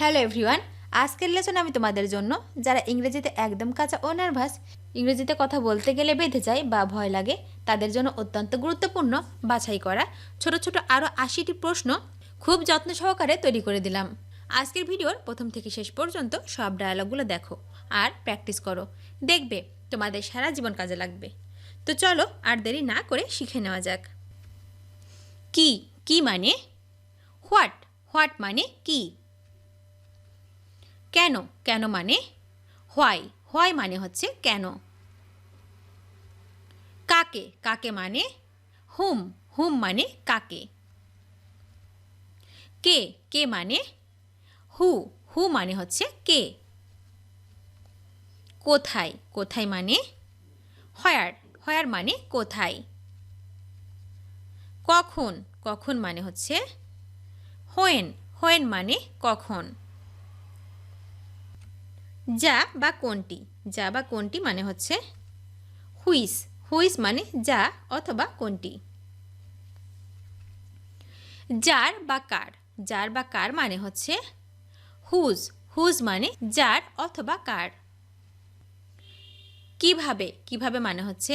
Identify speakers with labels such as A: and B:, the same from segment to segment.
A: Hello everyone, আজকের lesson আমি তোমাদের জন্য যারা ইংরেজিতে একদম কাঁচা ও নার্ভাস, ইংরেজিতে কথা বলতে গেলে বেঁধে যায় বা ভয় লাগে, তাদের জন্য অত্যন্ত গুরুত্বপূর্ণ বাছাই করা ছোট ছোট আরও ৮০টি প্রশ্ন খুব যত্ন সহকারে তৈরি করে দিলাম। আজকের ভিডিওর প্রথম থেকে শেষ পর্যন্ত সব ডায়ালগুলো দেখো আর প্র্যাকটিস করো, দেখবে তোমাদের সারা জীবন কাজে লাগবে। তো চলো আর দেরি না করে শিখে নেওয়া যাক। কি কি মানে হোয়াট, হোয়াট মানে কি। কেন কেন মানে হোয়াই, হোয়াই মানে হচ্ছে কেন। কাকে কাকে মানে হুম, হুম মানে কাকে। কে কে মানে হু, হু মানে হচ্ছে কে। কোথায় কোথায় মানে হোয়ার, হোয়ার মানে কোথায়। কখন কখন মানে হচ্ছে হোয়েন, হোয়েন মানে কখন। যা বা কোনটি, যা বা কোনটি মানে হচ্ছে হুইস, হুইস মানে যা অথবা কোনটি। যার বা কার, যার বা কার মানে হচ্ছে হুজ, হুজ মানে যার অথবা কার। কিভাবে কিভাবে মানে হচ্ছে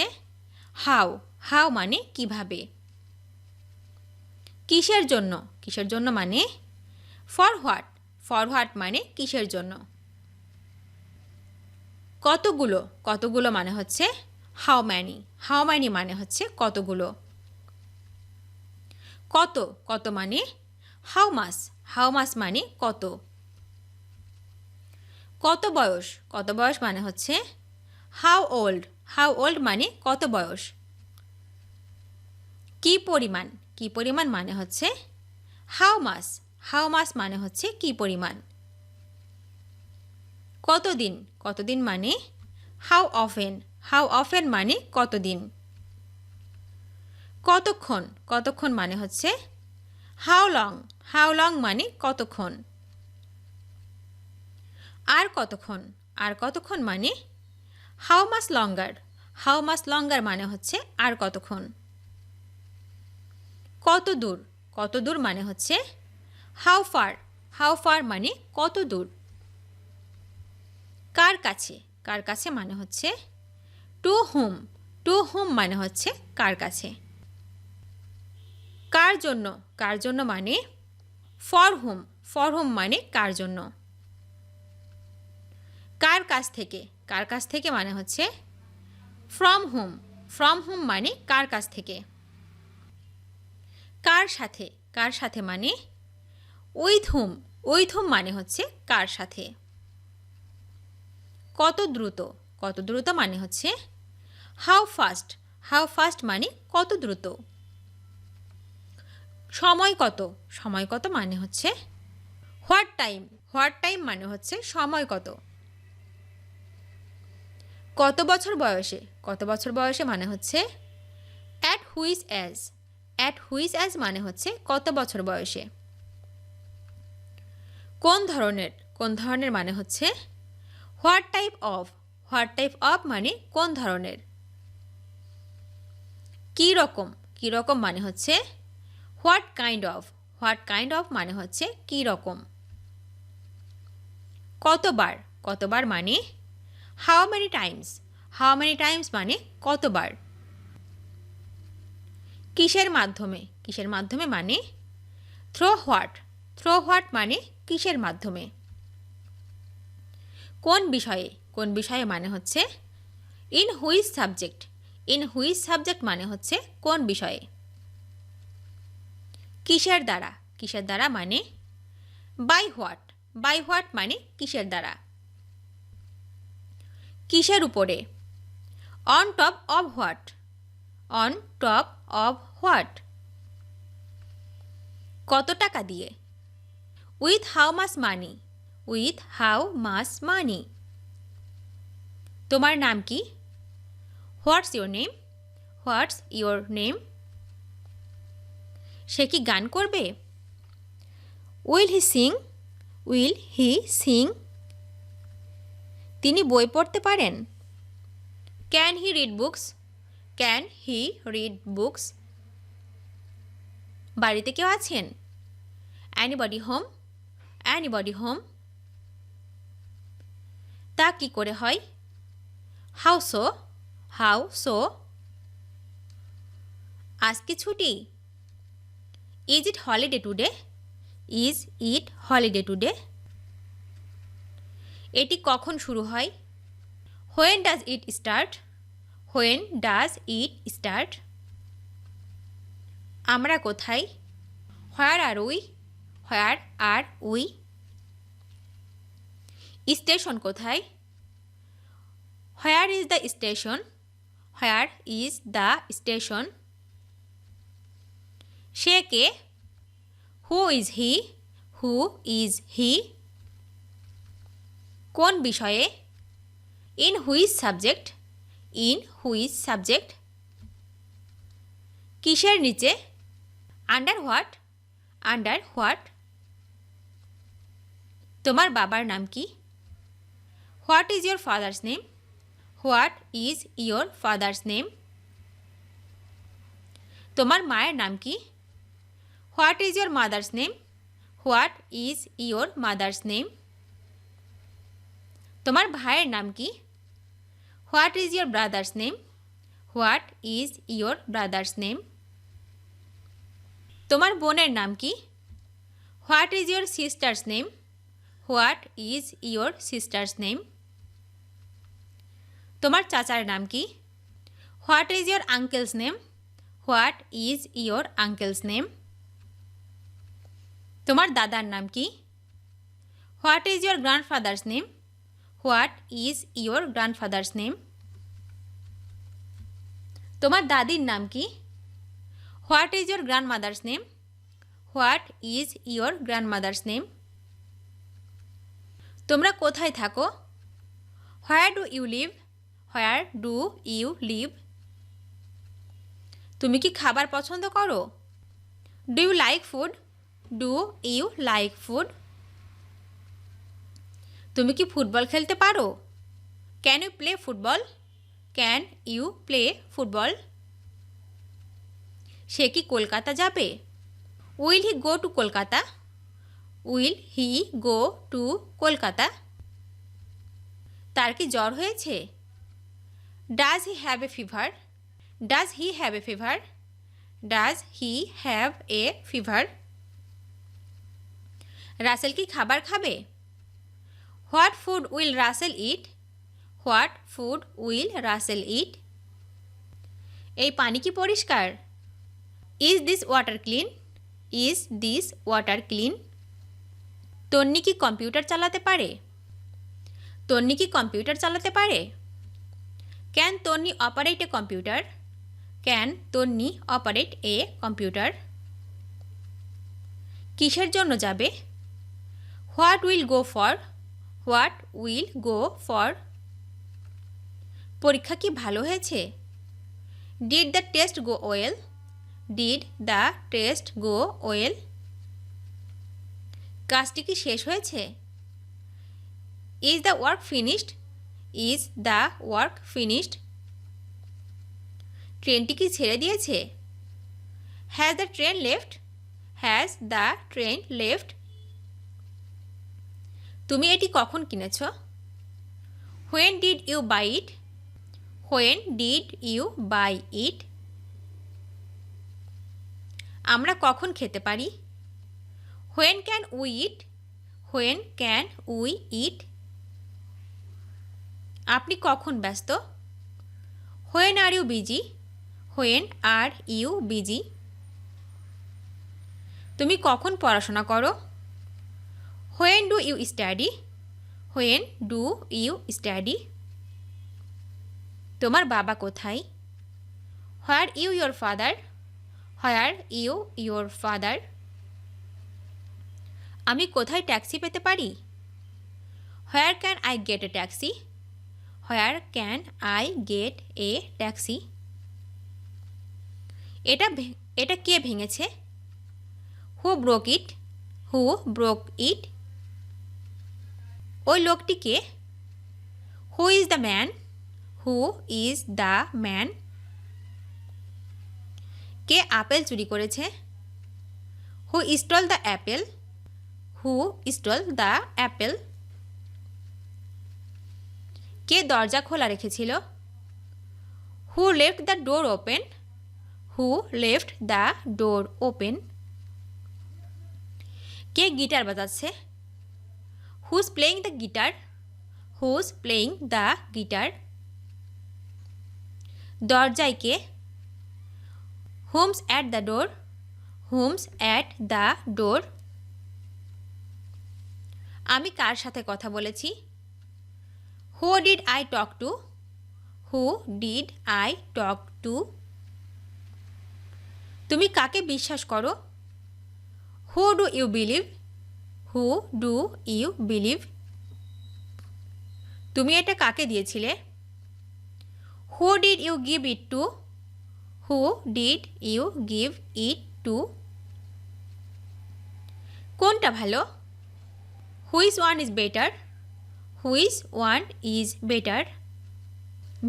A: হাউ, হাউ মানে কিভাবে। কিসের জন্য, কিসের জন্য মানে ফর হোয়াট, ফর হোয়াট মানে কিসের জন্য। কতগুলো, কতগুলো মানে হচ্ছে হাউ ম্যানি, হাউ ম্যানি মানে হচ্ছে কতগুলো। কত কত মানে হাউ মাস, হাউ মাস মানে কত। কত বয়স, কত বয়স মানে হচ্ছে হাউ ওল্ড, হাউ ওল্ড মানে কত বয়স। কি পরিমাণ, কি পরিমাণ মানে হচ্ছে হাউ মাস, হাউ মাস মানে হচ্ছে কি পরিমাণ। কতদিন, কতদিন মানে হাউ অফেন, হাউ অফেন মানে কতদিন। কতক্ষণ, কতক্ষণ মানে হচ্ছে হাউ লং, হাউ লং মানে কতক্ষণ। আর কতক্ষণ, আর কতক্ষণ মানে how much longer, how much লঙ্গার মানে হচ্ছে আর কতক্ষণ। কত দূর, কত দূর মানে হচ্ছে হাউ ফার, হাউ ফার মানে কত দূর। কার কাছে, কার কাছে মানে হচ্ছে টু হুম, টু হুম মানে হচ্ছে কার কাছে। কার জন্য, কার জন্য মানে ফর হুম, ফর হুম মানে কার জন্য। কার কাছ থেকে, কার কাছ থেকে মানে হচ্ছে ফ্রম হুম, ফ্রম হুম মানে কার কাছ থেকে। কার সাথে, কার সাথে মানে উইথ হুম, উইথ হুম মানে হচ্ছে কার সাথে। কত দ্রুত, কত দ্রুত মানে হচ্ছে হাউ ফাস্ট, হাউ ফাস্ট মানে কত দ্রুত। সময় কত, সময় কত মানে হচ্ছে হোয়াট টাইম, হোয়াট টাইম মানে হচ্ছে সময় কত। কত বছর বয়সে, কত বছর বয়সে মানে হচ্ছে at which as, at which as মানে হচ্ছে কত বছর বয়সে। কোন ধরনের, কোন ধরনের মানে হচ্ছে what type of, what type of মানে কোন ধরনের। কী রকম, কী রকম মানে হচ্ছে what kind of, what kind of মানে হচ্ছে কী রকম। কতবার, কতবার মানে how many Times, how many Times মানে কতবার। কিসের মাধ্যমে, কিসের মাধ্যমে মানে থ্রো হোয়াট, থ্রো হোয়াট মানে কিসের মাধ্যমে। কোন বিষয়ে, কোন বিষয়ে মানে হচ্ছে in which subject, in which subject মানে হচ্ছে কোন বিষয়ে। কিসের দ্বারা, কিসের দ্বারা মানে বাই হোয়াট, বাই হোয়াট মানে কিসের দ্বারা। কিসের উপরে on top of what, on top of what. কত টাকা দিয়ে with how much money, with how much money. তোমার নাম কি what's your name, what's your name. সে কি গান করবে will he sing, will he sing. তিনি বই পড়তে পারেন can he read books, can he read books. বাড়িতে কেউ আছেন অ্যানিবডি হোম, অ্যানিবডি হোম। তা কি করে হয়? How so? How so? আজ কি ছুটি? Is it holiday today? Is it holiday today? এটি কখন শুরু হয়? When does it start? When does it start? আমরা কোথায়? Where are we? Where are we? Station কোথায়? Where is the station? Where is the station? সে কে? Who is he? Who is he? কোন বিষয়ে? In which subject? In which subject? কিসের নিচে? Under what? Under what? তোমার বাবার নাম কি? What is your father's name? What is your father's name? তোমার মায়ের নাম কি? What is your mother's name? What is your mother's name? তোমার ভাইয়ের নাম কি? What is your brothers name? What is your brothers name? তোমার বোনের নাম কি? What is your sisters name? What is your sisters name? তোমার চাচার নাম কি? What is your uncle's name? What is your uncle's name? তোমার দাদার নাম কি? What is your grandfather's name? What is your grandfather's name? তোমার দাদির নাম কি? What is your grandmother's name? What is your grandmother's name? তোমরা কোথায় থাকো? Where do you live? Where do you live? তুমি কি খাবার পছন্দ করো? Do you like food? Do you like food? তুমি কি ফুটবল খেলতে পারো? Can you play football? Can you play football? সে কি কলকাতা যাবে? Will he go to Kolkata? Will he go to Kolkata? তার কি জ্বর হয়েছে? Does he have a fever? Does he have a fever? Does he have a fever? Russell কি খাবার খাবে? What food will Russell eat? What food will Russell eat? এই পানি কি পরিষ্কার? Is this water clean? Is this water clean? Tonni কি computer চালাতে পারে? তন্নি কি কম্পিউটার চালাতে পারে? Can Tonni operate a computer? Can Tonni operate a computer? কিসের জন্য যাবে? What will go for? What will go for? পরীক্ষা কি ভালো হয়েছে? Did the test go well? Did the test go well? কাজটি কি শেষ হয়েছে? Is the work finished? Is the work finished? ট্রেনটি কি ছেড়ে দিয়েছে? Has the train left? Has the train left? তুমি এটি কখন কিনেছ? When did you buy it? When did you buy it? আমরা কখন খেতে পারি? When can we eat? When can we eat? আপনি কখন ব্যস্ত? When are you busy? When are you busy? তুমি কখন পড়াশোনা করো? When do you study? When do you study? তোমার বাবা কোথায়? Where you your father? Where you your father? আমি কোথায় ট্যাক্সি পেতে পারি? Where can I get a taxi? Where can I get a taxi? এটা কে ভেঙেছে? Who broke it? Who broke ইট? ওই লোকটি কে? Who is the man? Who is the man? কে আপেল চুরি করেছে? Who stole the apple? Who stole the apple? কে দরজা খোলা রেখেছিল? Who left the door open? Who left the door open? কে গিটার বাজাচ্ছে? Who's playing the guitar? Who's playing the guitar? দরজায় কে? Who's at the door? Who's at the door? আমি কার সাথে কথা বলেছি? Who did I talk to? Who did I talk to? তুমি কাকে বিশ্বাস করো? Who do you believe? Who do you believe? তুমি এটা কাকে দিয়েছিলে? Who did you give it to? Who did you give it to? কোনটা ভালো? Which one is better? Which one is better?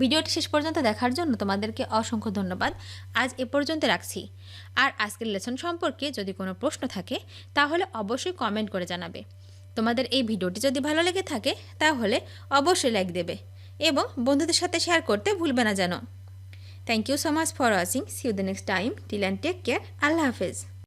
A: ভিডিওটি শেষ পর্যন্ত দেখার জন্য তোমাদেরকে অসংখ্য ধন্যবাদ। আজ এ পর্যন্ত রাখছি। আর আজকের লেসন সম্পর্কে যদি কোনো প্রশ্ন থাকে তাহলে অবশ্যই কমেন্ট করে জানাবে। তোমাদের এই ভিডিওটি যদি ভালো লেগে থাকে তাহলে অবশ্যই লাইক দেবে এবং বন্ধুদের সাথে শেয়ার করতে ভুলবে না যেন। Thank you so much for watching. See you the next time. Till and take care. Allah হাফেজ।